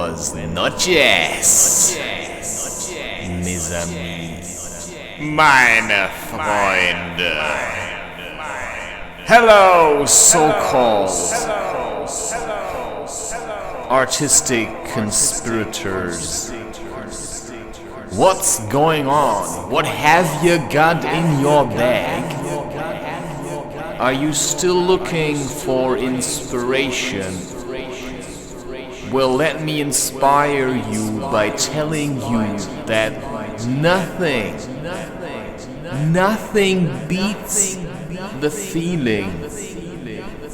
Buenas noches, mis amis, meine Freunde. Hello, so-called artistic conspirators. What's going on? What have you got in your bag? Are you still looking for inspiration? Well, let me inspire you by telling you that nothing beats the feeling.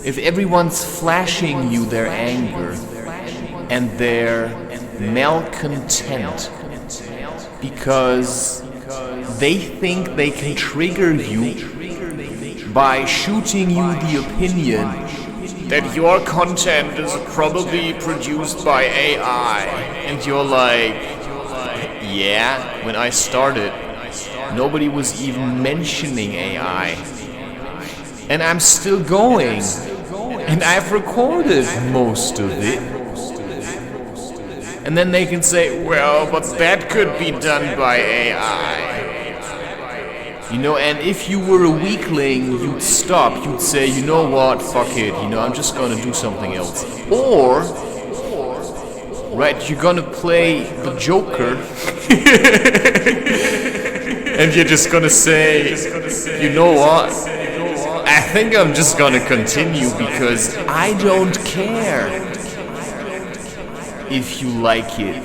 If everyone's flashing you their anger and their malcontent because they think they can trigger you by shooting you the opinion that your content is probably produced by AI, and you're like, yeah, when I started, nobody was even mentioning AI, and I'm still going, and I've recorded most of it. And then they can say, well, but that could be done by AI. You know, and if you were a weakling, you'd stop. You'd say, you know what, fuck it, I'm just gonna do something else. Or, right, you're gonna play the Joker, and you're just gonna say, you know what, I think I'm just gonna continue because I don't care if you like it.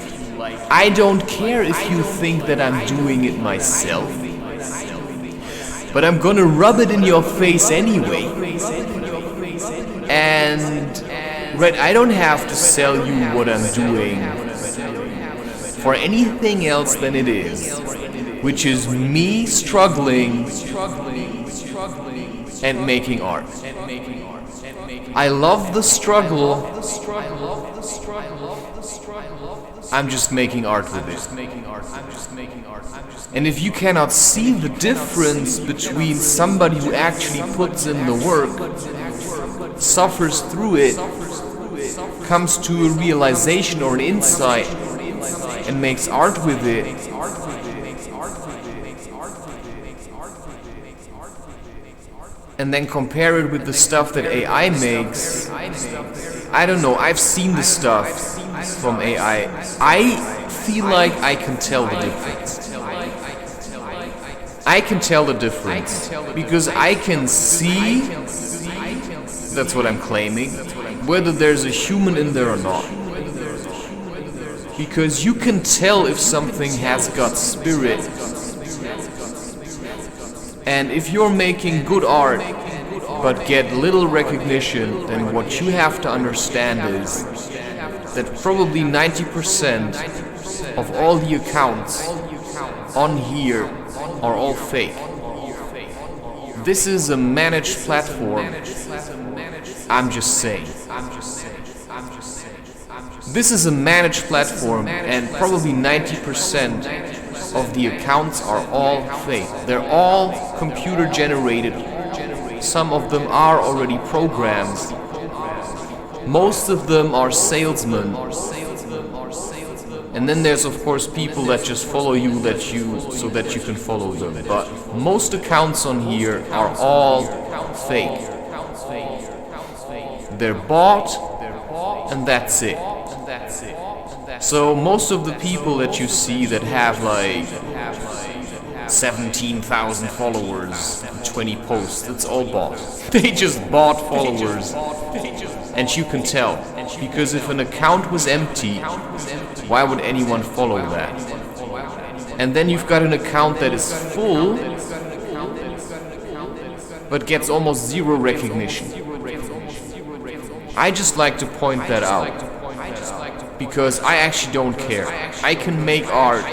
I don't care if you think that I'm doing it myself. But I'm gonna rub it in your face anyway. And, right, I don't have to sell you what I'm doing for anything else than it is, which is me struggling and making art. I love the struggle. I'm just making art with it. And if you cannot see the difference between somebody who actually puts in the work, suffers through it, comes to a realization or an insight, and makes art with it, and then compare it with the stuff that AI makes, I don't know, I've seen the stuff from AI. I feel like I can tell the difference. I can tell the difference because I can see, that's what I'm claiming, whether there's a human in there or not. Because you can tell if something has got spirit. And if you're making good art but get little recognition, then what you have to understand is that probably 90% of all the accounts on here are all fake. This is a managed platform. I'm just saying. This is a managed platform, and probably 90% of the accounts are all fake. They're all computer generated. Some of them are already programmed. Most of them are salesmen. And then there's of course people that just follow you so that you can follow them. But most accounts on here are all fake. They're bought and that's it. So most of the people that you see that have like 17,000 followers, 20 posts, it's all bought. They just bought followers. And you can tell, because if an account was empty, why would anyone follow that? And then you've got an account that is full, but gets almost zero recognition. I just like to point that out, because I actually don't care. I can make art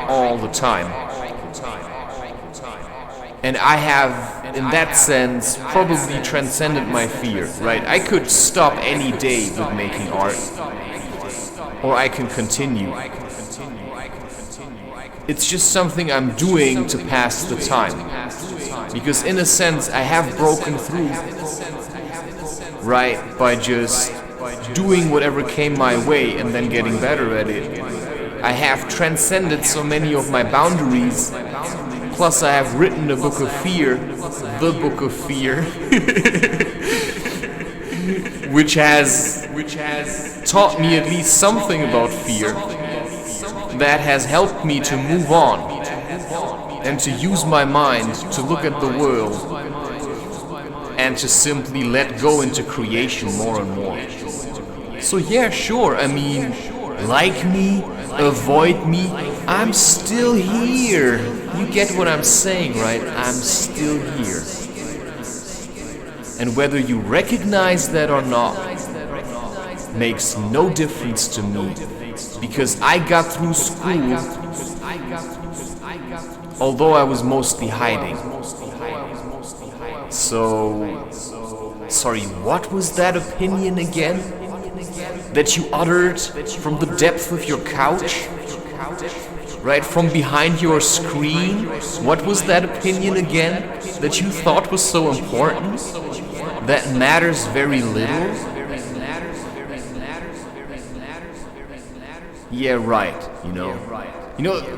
all the time. And I have, in that sense, probably transcended my fear, right? I could stop any day with making art, or I can continue. It's just something I'm doing to pass the time. Because in a sense, I have broken through, right, by just doing whatever came my way and then getting better at it. I have transcended so many of my boundaries. Plus I have written a book of fear, the Book of Fear, which has taught me at least something about fear that has helped me to move on and to use my mind to look at the world and to simply let go into creation more and more. So yeah, sure, I mean, like me, avoid me, I'm still here. You get what I'm saying, right? I'm still here. And whether you recognize that or not makes no difference to me, because I got through school, although I was mostly hiding. So, sorry, what was that opinion again? That you uttered from the depth of your couch? Right from behind your screen? What was that opinion again that you thought was so important? That matters very little? Yeah, right, you know.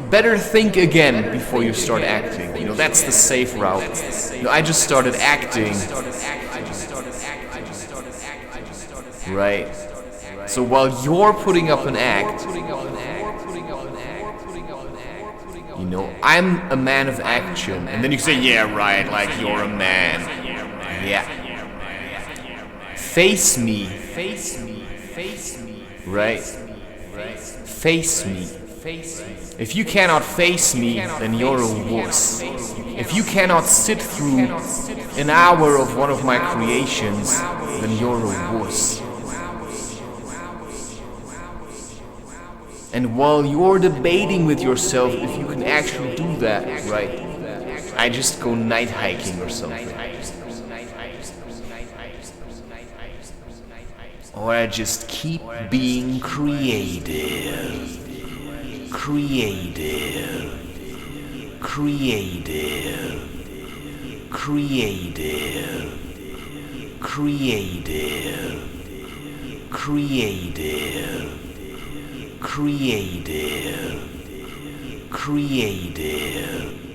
Better think again before you start acting. That's the safe route. I just started acting. Right. So while you're putting up an act, I'm a man of action. And then you say, yeah, right, like you're a man. Yeah. Face me. Right. Face me. If you cannot face me, then you're a wuss. If you cannot sit through an hour of one of my creations, then you're a wuss. And while you're debating with yourself if you can actually do that, right, I just go night hiking or something. Or I just keep being creative. Creative. Creative. Creative. Creative. Creative. Creative, creative.